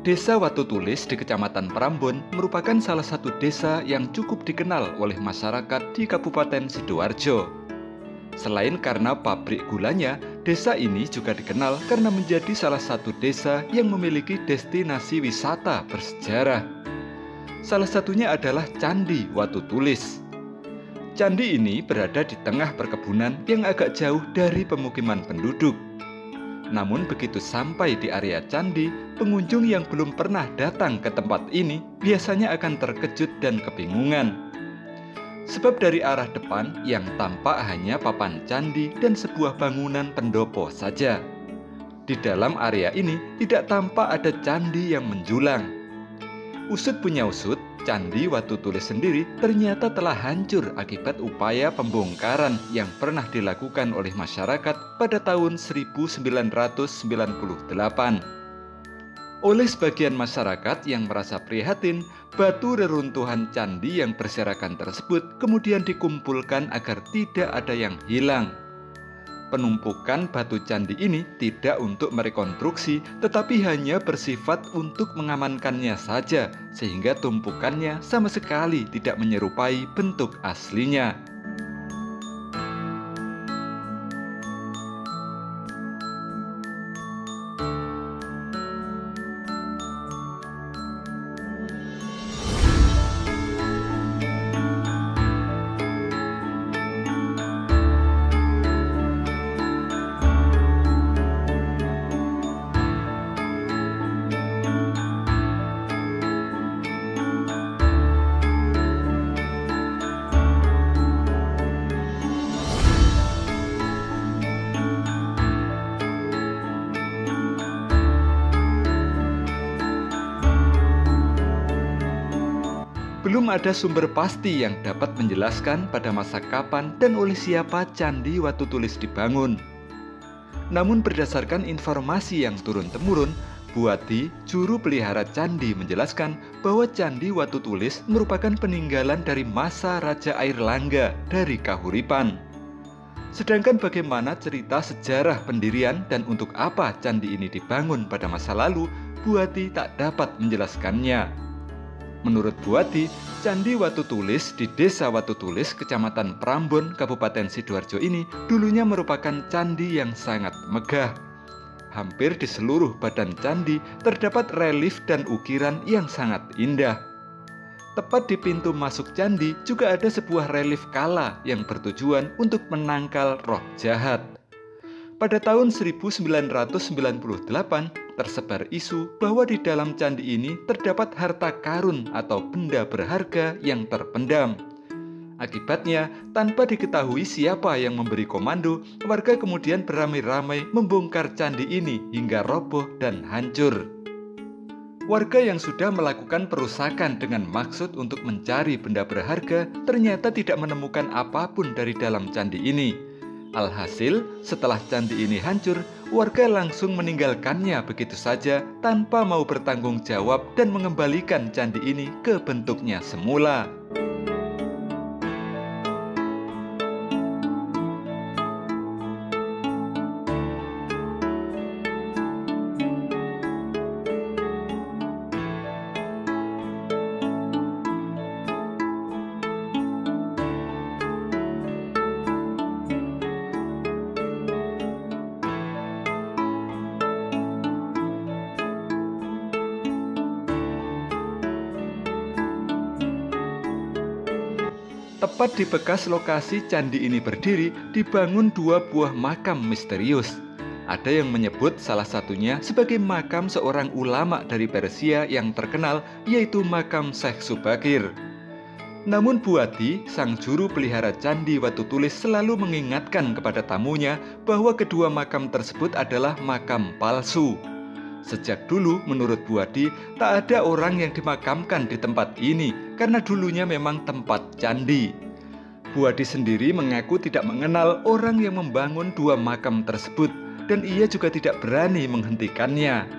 Desa Watu Tulis di Kecamatan Prambon merupakan salah satu desa yang cukup dikenal oleh masyarakat di Kabupaten Sidoarjo. Selain karena pabrik gulanya, desa ini juga dikenal karena menjadi salah satu desa yang memiliki destinasi wisata bersejarah. Salah satunya adalah Candi Watu Tulis. Candi ini berada di tengah perkebunan yang agak jauh dari pemukiman penduduk. Namun begitu sampai di area candi, pengunjung yang belum pernah datang ke tempat ini biasanya akan terkejut dan kebingungan. Sebab dari arah depan yang tampak hanya papan candi dan sebuah bangunan pendopo saja. Di dalam area ini tidak tampak ada candi yang menjulang. Usut punya usut, Candi Watu Tulis sendiri ternyata telah hancur akibat upaya pembongkaran yang pernah dilakukan oleh masyarakat pada tahun 1998. Oleh sebagian masyarakat yang merasa prihatin, batu reruntuhan candi yang berserakan tersebut kemudian dikumpulkan agar tidak ada yang hilang. Penumpukan batu candi ini tidak untuk merekonstruksi, tetapi hanya bersifat untuk mengamankannya saja, sehingga tumpukannya sama sekali tidak menyerupai bentuk aslinya. Belum ada sumber pasti yang dapat menjelaskan pada masa kapan dan oleh siapa Candi Watu Tulis dibangun. Namun berdasarkan informasi yang turun-temurun, Buati, juru pelihara candi, menjelaskan bahwa Candi Watu Tulis merupakan peninggalan dari masa Raja Airlangga dari Kahuripan. Sedangkan bagaimana cerita sejarah pendirian dan untuk apa candi ini dibangun pada masa lalu, Buati tak dapat menjelaskannya. Menurut Buati, Candi Watu Tulis di Desa Watu Tulis, Kecamatan Prambon, Kabupaten Sidoarjo ini dulunya merupakan candi yang sangat megah. Hampir di seluruh badan candi terdapat relief dan ukiran yang sangat indah. Tepat di pintu masuk candi juga ada sebuah relief kala yang bertujuan untuk menangkal roh jahat. Pada tahun 1998, tersebar isu bahwa di dalam candi ini terdapat harta karun atau benda berharga yang terpendam. Akibatnya, tanpa diketahui siapa yang memberi komando, warga kemudian beramai-ramai membongkar candi ini hingga roboh dan hancur. Warga yang sudah melakukan perusakan dengan maksud untuk mencari benda berharga ternyata tidak menemukan apapun dari dalam candi ini. Alhasil, setelah candi ini hancur, warga langsung meninggalkannya begitu saja tanpa mau bertanggung jawab dan mengembalikan candi ini ke bentuknya semula. Tepat di bekas lokasi candi ini berdiri, dibangun dua buah makam misterius. Ada yang menyebut salah satunya sebagai makam seorang ulama dari Persia yang terkenal, yaitu makam Syekh Subakir. Namun Buati, sang juru pelihara Candi Watu Tulis, selalu mengingatkan kepada tamunya bahwa kedua makam tersebut adalah makam palsu. Sejak dulu, menurut Buati, tak ada orang yang dimakamkan di tempat ini karena dulunya memang tempat candi. Buati sendiri mengaku tidak mengenal orang yang membangun dua makam tersebut dan ia juga tidak berani menghentikannya.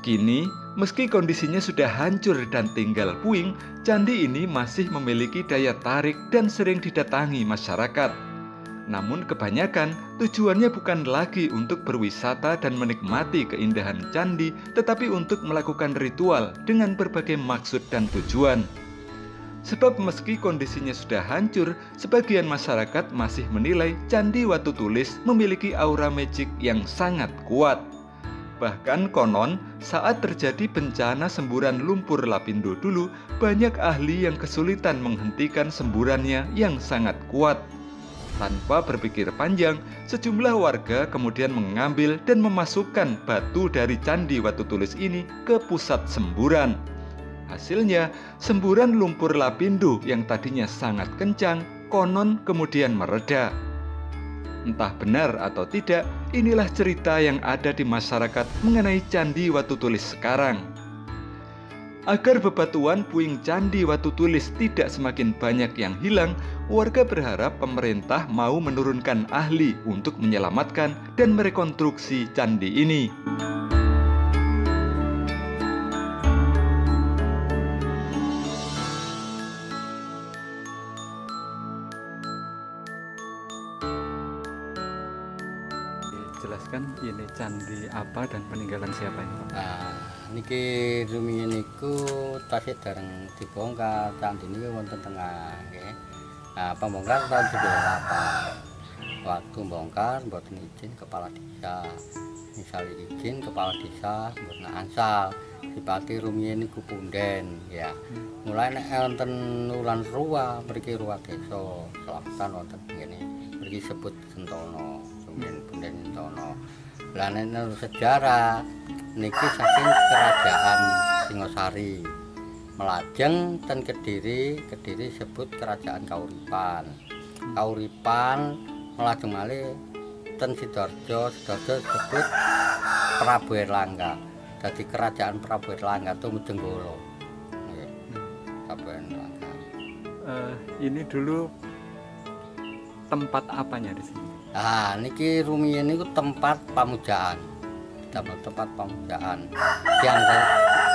Kini, meski kondisinya sudah hancur dan tinggal puing, candi ini masih memiliki daya tarik dan sering didatangi masyarakat. Namun kebanyakan tujuannya bukan lagi untuk berwisata dan menikmati keindahan candi, tetapi untuk melakukan ritual dengan berbagai maksud dan tujuan. Sebab meski kondisinya sudah hancur, sebagian masyarakat masih menilai Candi Watu Tulis memiliki aura magic yang sangat kuat. Bahkan konon, saat terjadi bencana semburan lumpur Lapindo dulu, banyak ahli yang kesulitan menghentikan semburannya yang sangat kuat. Tanpa berpikir panjang, sejumlah warga kemudian mengambil dan memasukkan batu dari Candi Watu Tulis ini ke pusat semburan. Hasilnya, semburan lumpur Lapindo yang tadinya sangat kencang, konon kemudian mereda. Entah benar atau tidak, inilah cerita yang ada di masyarakat mengenai Candi Watu Tulis sekarang. Agar bebatuan puing Candi Watu Tulis tidak semakin banyak yang hilang, warga berharap pemerintah mau menurunkan ahli untuk menyelamatkan dan merekonstruksi candi ini. Jelaskan ini candi apa dan peninggalan siapa ini, Pak? Nah, niki rumiyin niku tasih dereng dibongkar, candi niki wonten tengah nggih. Nah, pembongkar tahun 98. Waktu bongkar mboten izin kepala desa. Misal izin kepala desa mboten angsal. Dipati rumiyin niku punden ya. Mulai nek wonten wulan ruwa mriki ruwa desa, selatan wonten ngene. Mriki sebut Sentono. Punden Sentono. Lah nek sejarah niki saking kerajaan Singosari. Melajeng ten Kediri sebut kerajaan Kauripan. Kauripan melajeng malih ten Sidoarjo sebut Prabu Erlangga. Dadi kerajaan Prabu Erlangga Tumenggunggolo. Nggih. Prabu Erlangga. Ini dulu tempat apanya di sini? Nah, niki rumiyin niku tempat pamujaan. Tempat pamujaan. Yang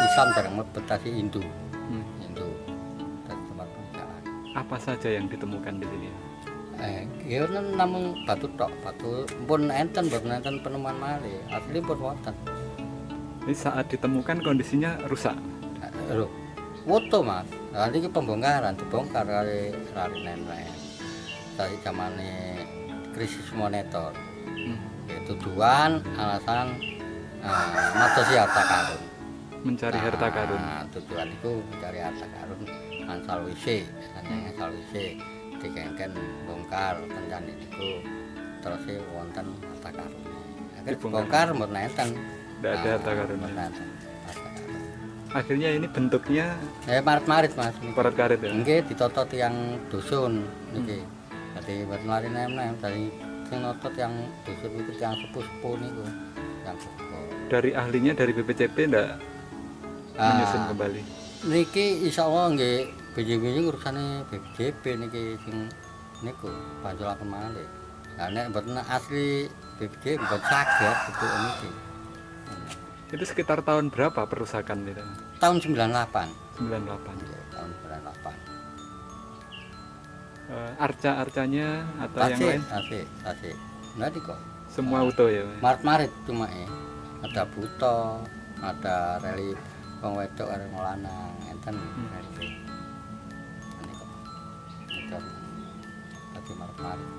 Islam dereng mebetasi Hindu. Hindu. Tempat pamujaan. Apa saja yang ditemukan di sini? Ya namung batu tok, batu pun enten penemuan malih. Asli pun wonten. Ini saat ditemukan kondisinya rusak. Lho, foto Mas. Nah, niki pembongkaran dibongkar kali nenek. Dari zamane krisis moneter. Tujuan alasan madosi harta karun. Mencari harta karun. Tujuan itu mencari harta karun angsal WC, angsal WC dikengken bongkar tencane niku terus wonten harta karun. Akhir bongkar mboten enten. Tidak ada harta karun. Akhirnya ini bentuknya marit-marit Mas. Parat karet ya. Nggih ditata tiyang dusun niki. Dadi mboten lari nem-nem dari sing notot yang dusun itu yang sepuh-sepuh niku. Yang sepuh. Dari ahlinya dari BPCP ndak menyusun kembali. Niki insyaallah nggih BPJP urusane BPJP niki sing niku banjulaken malih. Lah nek mboten asli BPJP mboten saged itu niki. Itu sekitar tahun berapa perusakan itu? Tahun 98. 98. Ya, tahun 98. Arca-arcanya atau yang lain? Asik. Nggak kok. Semua utuh ya? Marit-marit cuma ada buto, ada relief wong wedok karo wong lanang, enten relief. Ini kok. Itu marit-marit.